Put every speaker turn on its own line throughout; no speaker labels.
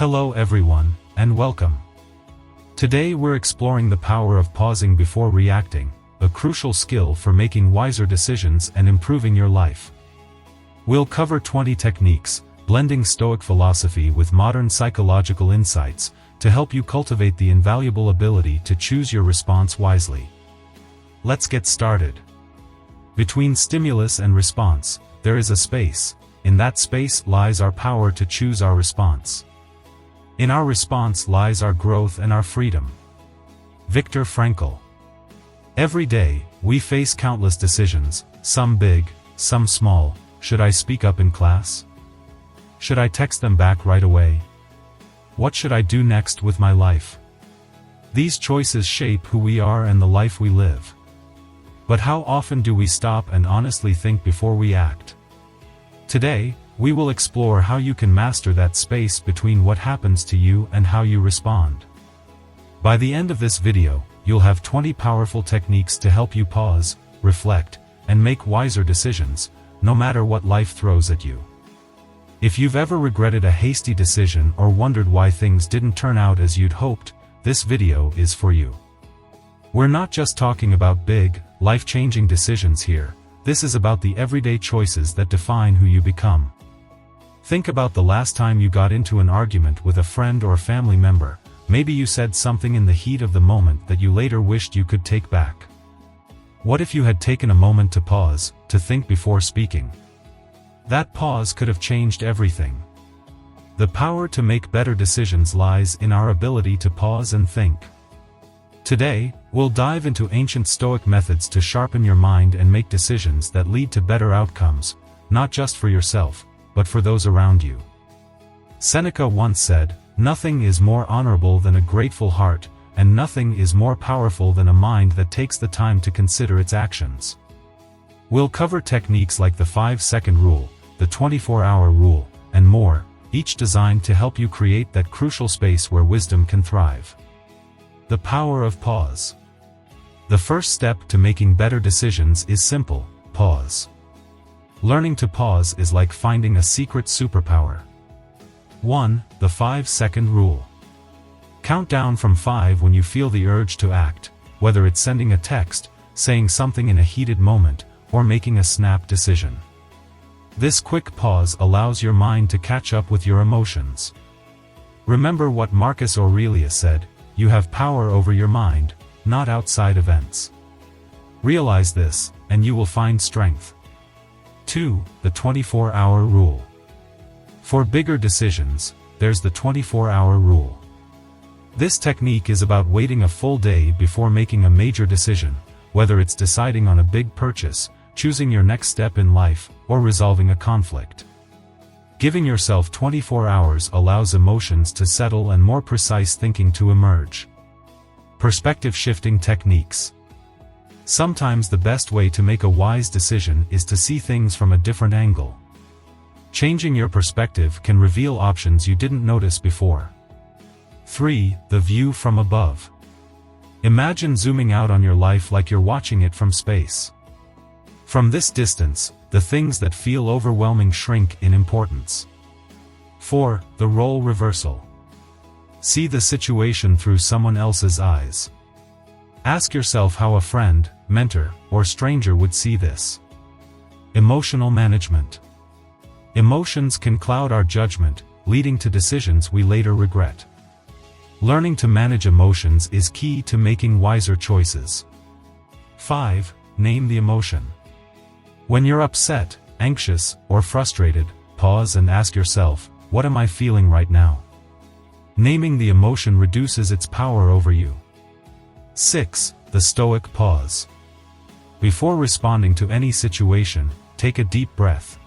Hello everyone, and welcome. Today we're exploring the power of pausing before reacting, a crucial skill for making wiser decisions and improving your life. We'll cover 20 techniques, blending Stoic philosophy with modern psychological insights, to help you cultivate the invaluable ability to choose your response wisely. Let's get started. Between stimulus and response, there is a space. In that space lies our power to choose our response. In our response lies our growth and our freedom. Viktor Frankl. Every day, we face countless decisions, some big, some small. Should I speak up in class? Should I text them back right away? What should I do next with my life? These choices shape who we are and the life we live. But how often do we stop and honestly think before we act? Today, we will explore how you can master that space between what happens to you and how you respond. By the end of this video, you'll have 20 powerful techniques to help you pause, reflect, and make wiser decisions, no matter what life throws at you. If you've ever regretted a hasty decision or wondered why things didn't turn out as you'd hoped, this video is for you. We're not just talking about big, life-changing decisions here. This is about the everyday choices that define who you become. Think about the last time you got into an argument with a friend or family member. Maybe you said something in the heat of the moment that you later wished you could take back. What if you had taken a moment to pause, to think before speaking? That pause could have changed everything. The power to make better decisions lies in our ability to pause and think. Today, we'll dive into ancient Stoic methods to sharpen your mind and make decisions that lead to better outcomes, not just for yourself, but for those around you. Seneca once said, "Nothing is more honorable than a grateful heart, and nothing is more powerful than a mind that takes the time to consider its actions." We'll cover techniques like the 5-second rule, the 24-hour rule, and more, each designed to help you create that crucial space where wisdom can thrive. The power of pause. The first step to making better decisions is simple: pause. Learning to pause is like finding a secret superpower. 1. The 5-second rule. Count down from 5 when you feel the urge to act, whether it's sending a text, saying something in a heated moment, or making a snap decision. This quick pause allows your mind to catch up with your emotions. Remember what Marcus Aurelius said: "You have power over your mind, not outside events." Realize this, and you will find strength. 2. The 24-hour rule. For bigger decisions, there's the 24-hour rule. This technique is about waiting a full day before making a major decision, whether it's deciding on a big purchase, choosing your next step in life, or resolving a conflict. Giving yourself 24 hours allows emotions to settle and more precise thinking to emerge. Perspective shifting techniques. Sometimes the best way to make a wise decision is to see things from a different angle. Changing your perspective can reveal options you didn't notice before. 3. The view from above. Imagine zooming out on your life like you're watching it from space. From this distance, the things that feel overwhelming shrink in importance. 4. The role reversal. See the situation through someone else's eyes. Ask yourself how a friend, mentor, or stranger would see this. Emotional management. Emotions can cloud our judgment, leading to decisions we later regret. Learning to manage emotions is key to making wiser choices. 5. Name the emotion. When you're upset, anxious, or frustrated, pause and ask yourself, what am I feeling right now? Naming the emotion reduces its power over you. 6. The Stoic pause. Before responding to any situation, take a deep breath.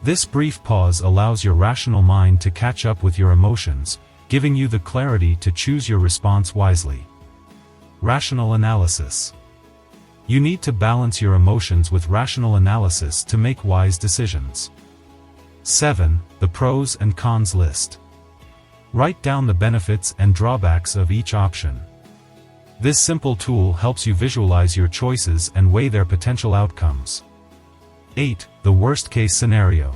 This brief pause allows your rational mind to catch up with your emotions, giving you the clarity to choose your response wisely. Rational analysis. You need to balance your emotions with rational analysis to make wise decisions. 7. The pros and cons list. Write down the benefits and drawbacks of each option. This simple tool helps you visualize your choices and weigh their potential outcomes. 8. The worst-case scenario.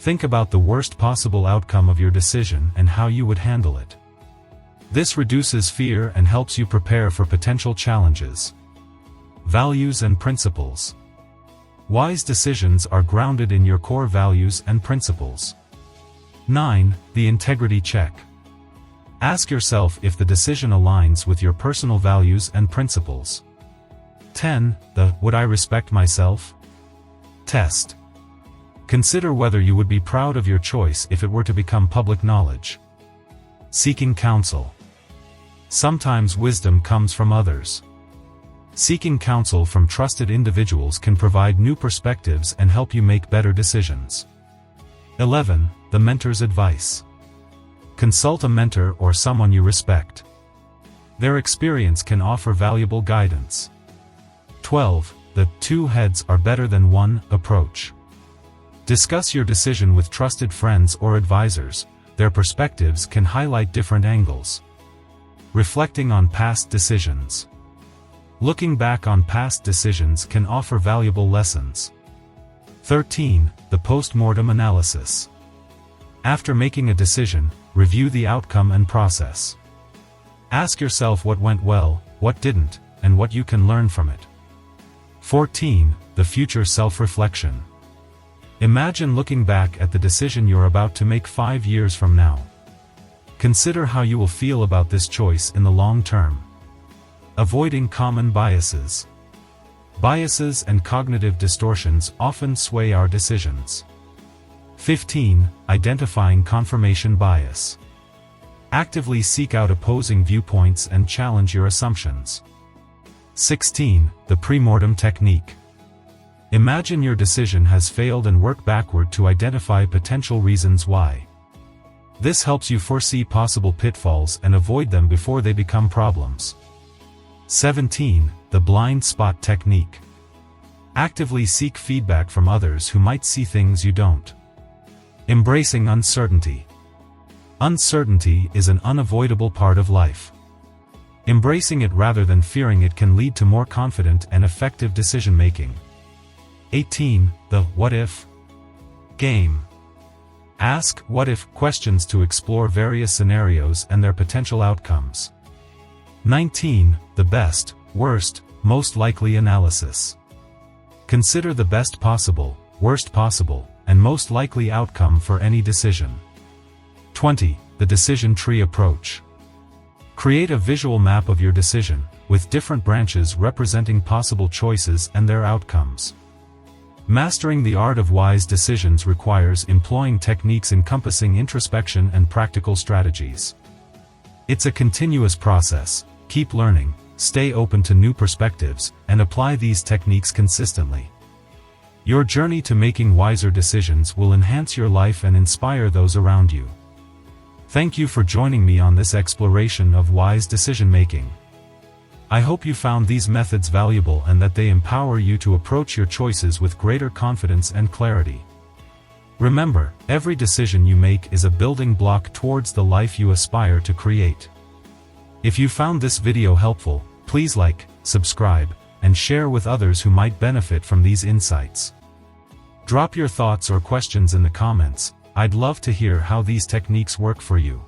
Think about the worst possible outcome of your decision and how you would handle it. This reduces fear and helps you prepare for potential challenges. Values and principles. Wise decisions are grounded in your core values and principles. 9. The integrity check. Ask yourself if the decision aligns with your personal values and principles. 10. The "would I respect myself?" test. Consider whether you would be proud of your choice if it were to become public knowledge. Seeking counsel. Sometimes wisdom comes from others. Seeking counsel from trusted individuals can provide new perspectives and help you make better decisions. 11. The mentor's advice. Consult a mentor or someone you respect. Their experience can offer valuable guidance. 12. The "two heads are better than one" approach. Discuss your decision with trusted friends or advisors. Their perspectives can highlight different angles. Reflecting on past decisions. Looking back on past decisions can offer valuable lessons. 13. The post-mortem analysis. After making a decision, review the outcome and process. Ask yourself what went well, what didn't, and what you can learn from it. 14. The future self-reflection. Imagine looking back at the decision you're about to make 5 years from now. Consider how you will feel about this choice in the long term. Avoiding common biases. Biases and cognitive distortions often sway our decisions. 15. Identifying confirmation bias. Actively seek out opposing viewpoints and challenge your assumptions. 16. The pre-mortem technique. Imagine your decision has failed and work backward to identify potential reasons why. This helps you foresee possible pitfalls and avoid them before they become problems. 17. The blind spot technique. Actively seek feedback from others who might see things you don't. Embracing uncertainty. Uncertainty is an unavoidable part of life. Embracing it rather than fearing it can lead to more confident and effective decision-making. 18. The "what if" game. Ask what-if questions to explore various scenarios and their potential outcomes. 19. The best, worst, most likely analysis. Consider the best possible, worst possible, and most likely outcome for any decision. 20. The decision tree approach. Create a visual map of your decision, with different branches representing possible choices and their outcomes. Mastering the art of wise decisions requires employing techniques encompassing introspection and practical strategies. It's a continuous process. Keep learning, stay open to new perspectives, and apply these techniques consistently. Your journey to making wiser decisions will enhance your life and inspire those around you. Thank you for joining me on this exploration of wise decision-making. I hope you found these methods valuable and that they empower you to approach your choices with greater confidence and clarity. Remember, every decision you make is a building block towards the life you aspire to create. If you found this video helpful, please like, subscribe, and share with others who might benefit from these insights. Drop your thoughts or questions in the comments. I'd love to hear how these techniques work for you.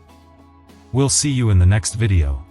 We'll see you in the next video.